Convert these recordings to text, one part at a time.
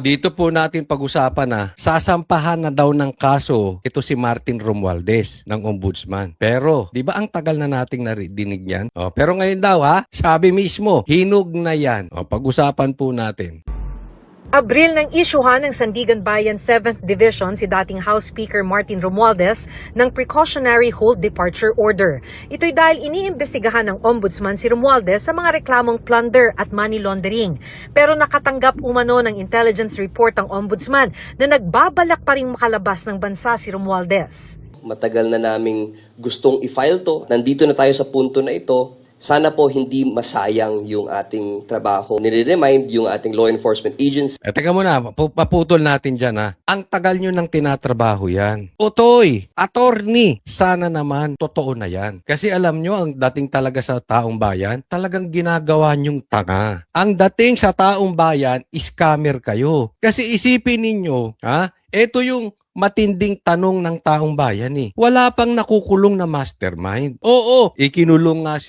Dito po natin pag-usapan na sasampahan na daw ng kaso ito si Martin Romualdez ng Ombudsman. Pero, di ba ang tagal na nating narinig yan? Pero ngayon daw sabi mismo, hinog na yan. Pag-usapan po natin. Abril nang isyuhan ng Sandigan Bayan 7th Division si dating House Speaker Martin Romualdez ng Precautionary Hold Departure Order. Ito'y dahil iniimbestigahan ng Ombudsman si Romualdez sa mga reklamong plunder at money laundering. Pero nakatanggap umano ng intelligence report ang Ombudsman na nagbabalak pa rin makalabas ng bansa si Romualdez. Matagal na naming gustong i-file to. Nandito na tayo sa punto na ito. Sana po hindi masayang yung ating trabaho. Nire-remind yung ating law enforcement agents. Teka muna, paputol natin dyan Ang tagal nyo nang tinatrabaho yan. Utoy, attorney, sana naman totoo na yan. Kasi alam nyo, ang dating talaga sa taong bayan, talagang ginagawa nyong tanga. Ang dating sa taong bayan, scammer kayo. Kasi isipin ninyo, ito yung matinding tanong ng taong bayan Wala pang nakukulong na mastermind. Oo, kinulong nga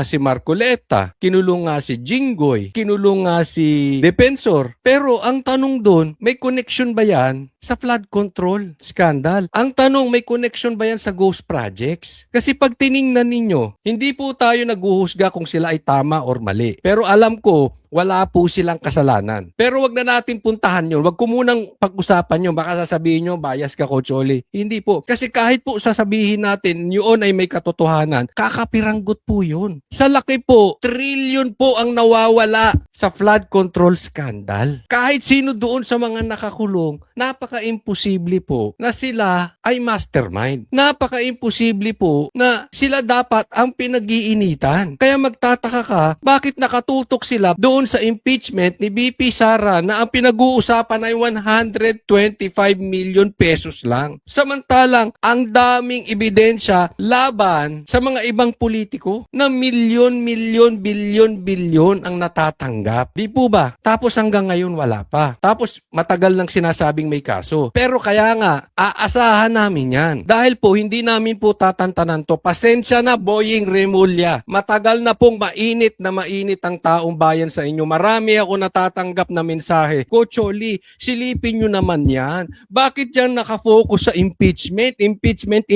si Marcoleta, kinulong nga si Jinggoy, kinulong nga si Defensor. Pero ang tanong doon, may connection ba yan sa flood control scandal? Ang tanong, may connection ba yan sa ghost projects? Kasi pag tiningnan ninyo, hindi po tayo naghuhusga kung sila ay tama or mali. Pero alam ko, wala po silang kasalanan. Pero wag na natin puntahan yun. Wag ko munang pag-usapan yun. Baka sasabihin nyo, bias ka, Coach Oli. Hindi po. Kasi kahit po sasabihin natin, yun ay may katotohanan, kakapiranggot po yun. Sa laki po, trillion po ang nawawala sa flood control scandal. Kahit sino doon sa mga nakakulong, napaka-imposible po na sila ay mastermind. Napaka-imposible po na sila dapat ang pinag-iinitan. Kaya magtataka ka, bakit nakatutok sila doon sa impeachment ni BP Sara na ang pinag-uusapan ay 125 million pesos lang. Samantalang ang daming ebidensya laban sa mga ibang politiko na milyon, bilyon ang natatanggap. Di po ba? Tapos hanggang ngayon wala pa. Tapos matagal nang sinasabing may kaso. Pero kaya nga, aasahan namin yan. Dahil po hindi namin po tatantanan to. Pasensya na, Boying Remulla. Matagal na pong mainit ang taong bayan sa inyo. Marami ako natatanggap na mensahe. Coach Oli, silipin nyo naman yan. Bakit yan nakafocus sa impeachment? Impeachment.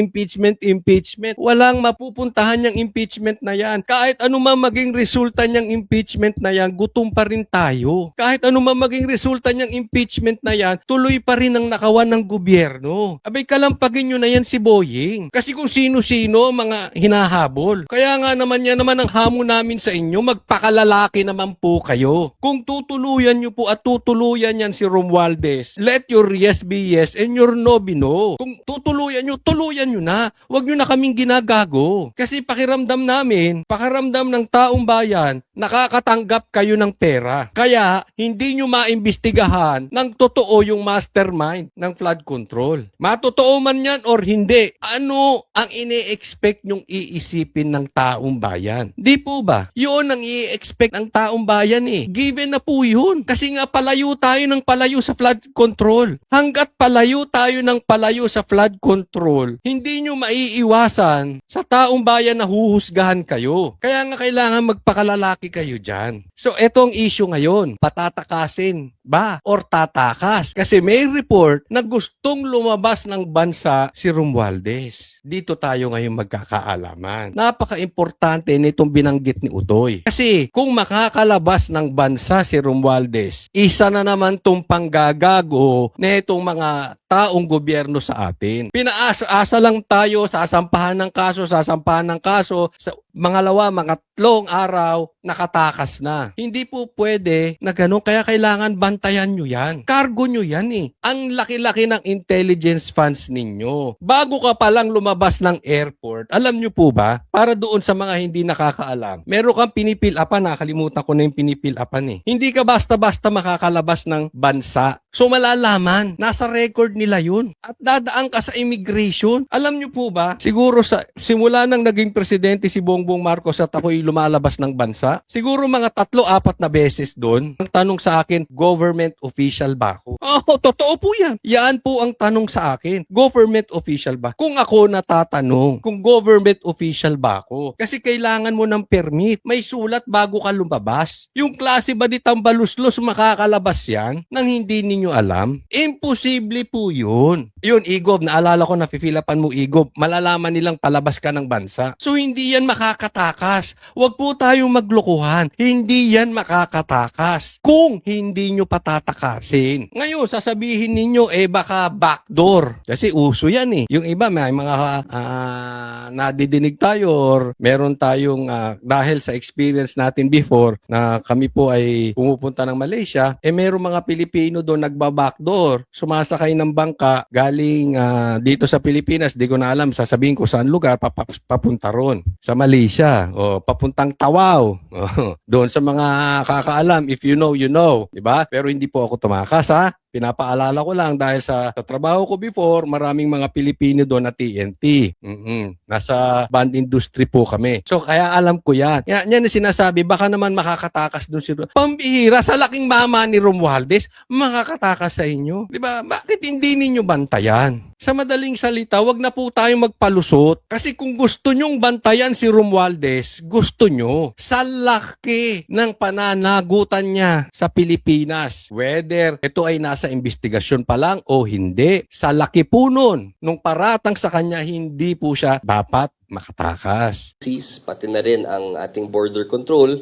Walang mapupuntahan yung impeachment na yan. Kahit ano man maging resulta niyang impeachment na yan, gutom pa rin tayo. Kahit ano man maging resulta niyang impeachment na yan, tuloy pa rin ang nakawan ng gobyerno. Abay, kalampagin nyo na yan si Boying. Kasi kung sino-sino mga hinahabol. Kaya nga naman yan naman ang hamon namin sa inyo, magpakalalaki naman po kayo. Kung tutuluyan nyo po at tutuluyan yan si Romualdez, let your yes be yes and your no be no. Kung tutuluyan nyo, tuluyan nyo na. Huwag nyo na kaming ginagago. Kasi pakiramdam namin, pakiramdam ng taong bayan, nakakatanggap kayo ng pera. Kaya, hindi nyo maimbestigahan ng totoo yung mastermind ng flood control. Matotoo man yan or hindi, ano ang ini-expect nyong iisipin ng taong bayan? Di po ba? Yun ang i-expect ng taong bayan Given na po yun. Kasi nga palayo tayo ng palayo sa flood control. Hanggat palayo tayo ng palayo sa flood control, hindi nyo maiiwasan sa taong bayan na huhusgahan kayo. Kaya nga kailangan magpakalalaki kayo dyan. So etong issue ngayon, patatakasin ba or tatakas? Kasi may report na gustong lumabas ng bansa si Romualdez. Dito tayo ngayon magkakaalaman. Napaka-importante nitong binanggit ni Utoy. Kasi kung makakalabas ng bansa si Romualdez, isa na naman tong panggagago na itong mga taong gobyerno sa atin. Pinaasa-asa lang tayo sa sasampahan ng kaso, sa mangalawa, mga 3 araw, nakatakas na. Hindi po pwede na ganun, kaya kailangan bantayan nyo yan. Cargo nyo yan Ang laki-laki ng intelligence funds ninyo. Bago ka palang lumabas ng airport, alam nyo po ba, para doon sa mga hindi nakakaalam, meron kang pinipil-upan, nakalimutan ko na yung pinipil-upan Hindi ka basta-basta makakalabas ng bansa. So malalaman, nasa record nila yun. At dadaan ka sa immigration. Alam nyo po ba, siguro simula nang naging presidente si Bongbong Marcos at ako'y lumalabas ng bansa, bansa. Siguro mga 3-4 na beses doon. Ang tanong sa akin, government official ba ako? Oo, totoo po yan. Yan po ang tanong sa akin. Government official ba? Kung ako natatanong, kung government official ba ako? Kasi kailangan mo ng permit. May sulat bago ka lumabas. Yung klase ba ni Tambaluslos makakalabas yan nang hindi ninyo alam? Imposible po yun. Yun, Igob, naalala ko na fifilapan mo, Igob, malalaman nilang palabas ka ng bansa. So hindi yan makakatakas. Huwag po tayong maglokohan. Hindi yan makakatakas kung hindi nyo patatakasin. Ngayon, sasabihin ninyo, baka backdoor. Kasi uso yan eh. Yung iba, may mga nadidinig tayo or meron tayong, dahil sa experience natin before, na kami po ay pumupunta ng Malaysia, meron mga Pilipino doon nagba-backdoor. Sumasakay ng bangka galing dito sa Pilipinas, di ko na alam, sasabihin ko saan lugar, papunta ron. Sa Malaysia, o papuntang Tawau. Doon sa mga kakaalam, if you know, you know. Diba? Pero hindi po ako tumakas, ha? Pinapaalala ko lang dahil sa trabaho ko before, maraming mga Pilipino doon na TNT. Nasa band industry po kami. So kaya alam ko yan. Yan yung sinasabi, baka naman makakatakas doon si pambihira sa laking mama ni Romualdez, makakatakas sa inyo. Diba? Bakit hindi ninyo bantayan? Sa madaling salita, wag na po tayong magpalusot. Kasi kung gusto nyong bantayan si Romualdez, gusto nyo. Sa laki ng pananagutan niya sa Pilipinas. Whether ito ay nasa investigasyon pa lang o hindi. Sa laki po nun, nung paratang sa kanya, hindi po siya dapat makatakas. Pati na rin ang ating border control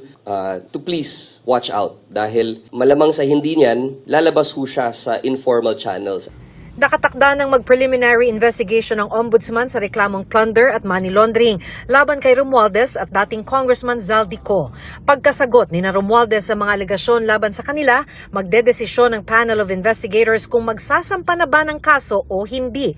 to please watch out dahil malamang sa hindi niyan, lalabas ho siya sa informal channels. Nakatakda ng mag-preliminary investigation ng Ombudsman sa reklamong plunder at money laundering laban kay Romualdez at dating Congressman Zaldico. Pagkasagot ni Romualdez sa mga alegasyon laban sa kanila, magdedesisyon ng panel of investigators kung magsasampa na ba ng kaso o hindi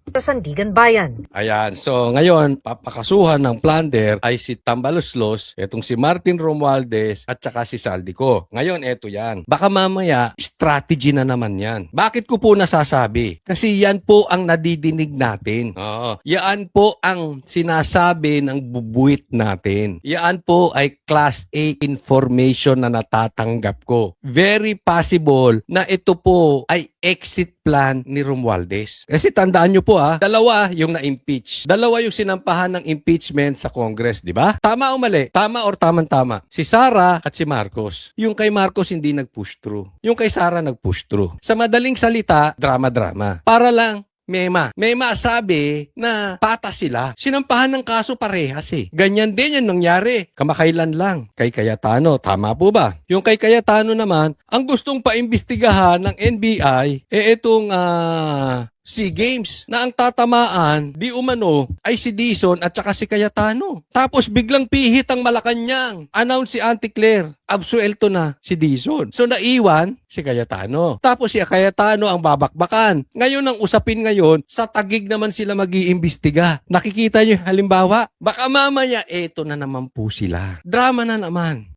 sa Sandigan Bayan. Ayan. So, ngayon, papakasuhan ng plunder ay si Tambaluslos, etong si Martin Romualdez, at saka si Zaldico. Ngayon, eto yan. Baka mamaya, strategy na naman yan. Bakit ko po nasasabi? Kasi yan po ang nadidinig natin. Oo. Yan po ang sinasabi ng bubuit natin. Yan po ay Class A information na natatanggap ko. Very possible na ito po ay exit plan ni Romualdez. Kasi tandaan nyo po dalawa yung na-impeach. Dalawa yung sinampahan ng impeachment sa Congress, di ba? Tama o mali? Tama or tamang-tama? Si Sara at si Marcos. Yung kay Marcos hindi nag-push through. Yung kay Sara nag-push through. Sa madaling salita, drama-drama. Para lang May masabi na patas sila. Sinampahan ng kaso parehas eh. Ganyan din yan nangyari. Kamakailan lang. Kay Cayetano, tama po ba? Yung kay Cayetano naman, ang gustong paimbestigahan ng NBI, itong SEA Games na ang tatamaan di umano ay si Dizon at saka si Cayetano. Tapos biglang pihit ang Malacanang. Announce si Auntie Claire, absuelto na si Dizon. So naiwan si Cayetano. Tapos si Cayetano ang babakbakan. Ngayon ang usapin ngayon, sa Taguig naman sila mag-iimbestiga. Nakikita niyo halimbawa, baka mamaya eto na naman po sila. Drama na naman.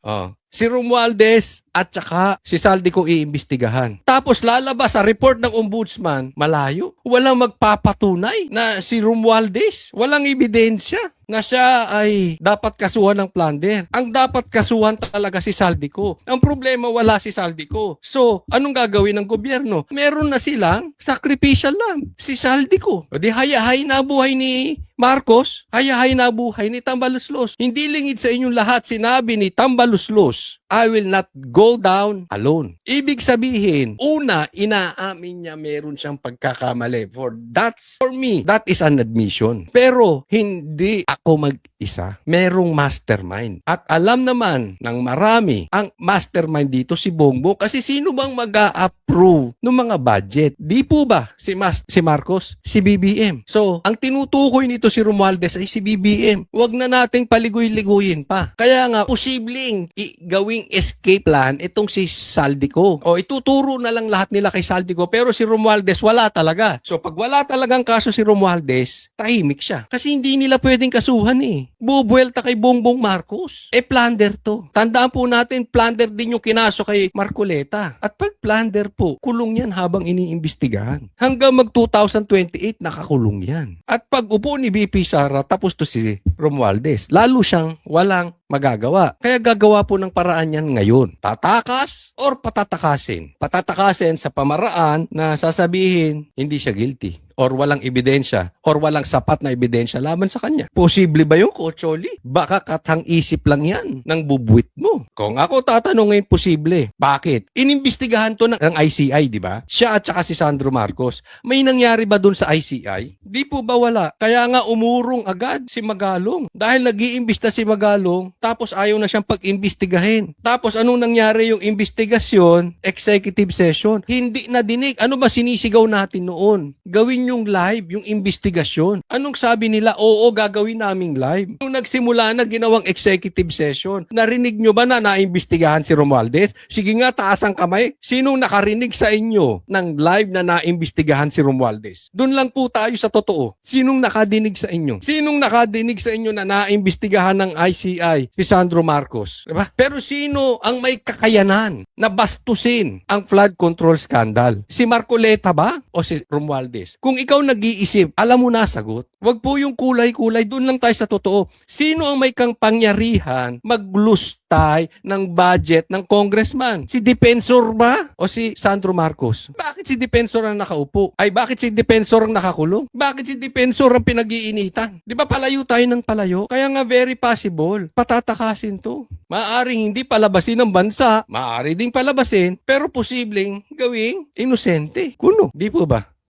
Si Romualdez at saka si Zaldico iimbestigahan. Tapos lalabas sa report ng ombudsman, malayo. Walang magpapatunay na si Romualdez, walang ebidensya na siya ay dapat kasuhan ng plunder. Ang dapat kasuhan talaga si Zaldico. Ang problema, wala si Zaldico. So, anong gagawin ng gobyerno? Meron na silang sacrificial lamb, si Zaldico. O di hayahay na buhay ni Marcos, hayahay na buhay ni Tambaluslos. Hindi lingid sa inyong lahat, sinabi ni Tambaluslos, I will not go down alone. Ibig sabihin, una, inaamin niya meron siyang pagkakamali. For me, that is an admission. Pero, hindi ako mag-isa. Merong mastermind. At alam naman ng marami, ang mastermind dito si Bongbong. Kasi sino bang mag-a-approve ng mga budget? Di po ba si Marcos? Si BBM. So, ang tinutukoy nito si Romualdez ay si BBM. Huwag na nating paligoy-ligoyin pa. Kaya nga, posibleng gawing escape plan itong si Zaldico. O ituturo na lang lahat nila kay Zaldico, pero si Romualdez wala talaga. So pag wala talagang kaso si Romualdez, tahimik siya. Kasi hindi nila pwedeng kakasuhan eh. Bubuelta kay Bongbong Marcos. Plunder to. Tandaan po natin, plunder din yung kinaso kay Marcoleta. At pag plunder po, kulong yan habang iniimbestigahan. Hanggang mag 2028, nakakulong yan. At pag upo ni BP Sara, tapos to si Romualdez, lalo siyang walang magagawa. Kaya gagawa po ng paraan yan ngayon. Tatakas or patatakasin. Patatakasin sa pamaraan na sasabihin hindi siya guilty or walang ebidensya or walang sapat na ebidensya laban sa kanya. Posible ba yung Kocholi? Baka katang isip lang yan ng bubuwit mo. Kung ako tatanungin, posible. Bakit? Inimbestigahan to ng ICI, di ba? Siya at saka si Sandro Marcos. May nangyari ba dun sa ICI? Di po ba wala? Kaya nga umurong agad si Magalong. Dahil nag-iimbista si Magalong, tapos ayaw na siyang pag-imbestigahin. Tapos anong nangyari yung investigasyon? Executive session. Hindi na dinig. Ano ba sinisigaw natin noon? Gawin yung live, yung investigasyon. Anong sabi nila? Oo, gagawin naming live. Nung nagsimula na ginawang executive session, narinig nyo ba na naimbestigahan si Romualdez? Sige nga, taas ang kamay. Sinong nakarinig sa inyo ng live na naimbestigahan si Romualdez? Doon lang po tayo sa totoo. Sinong nakadinig sa inyo? Sinong nakadinig sa inyo na naimbestigahan ng ICI si Sandro Marcos? Diba? Pero sino ang may kakayanan na bastusin ang flood control scandal? Si Marcoleta ba o si Romualdez? Kung ikaw nag-iisip, alam mo na sagot. Wag po yung kulay-kulay, doon lang tayo sa totoo. Sino ang may pangyarihan maglustay ng budget ng congressman? Si Defensor ba o si Sandro Marcos? Bakit si Defensor ang nakaupo? Ay, bakit si Defensor ang nakakulong? Bakit si Defensor ang pinag-iinitan? Di ba palayo tayo ng palayo? Kaya nga very possible, patatakasin to. Maaring hindi palabasin ng bansa, maaari ding palabasin, pero posibleng gawing inosente. Kuno, di po ba?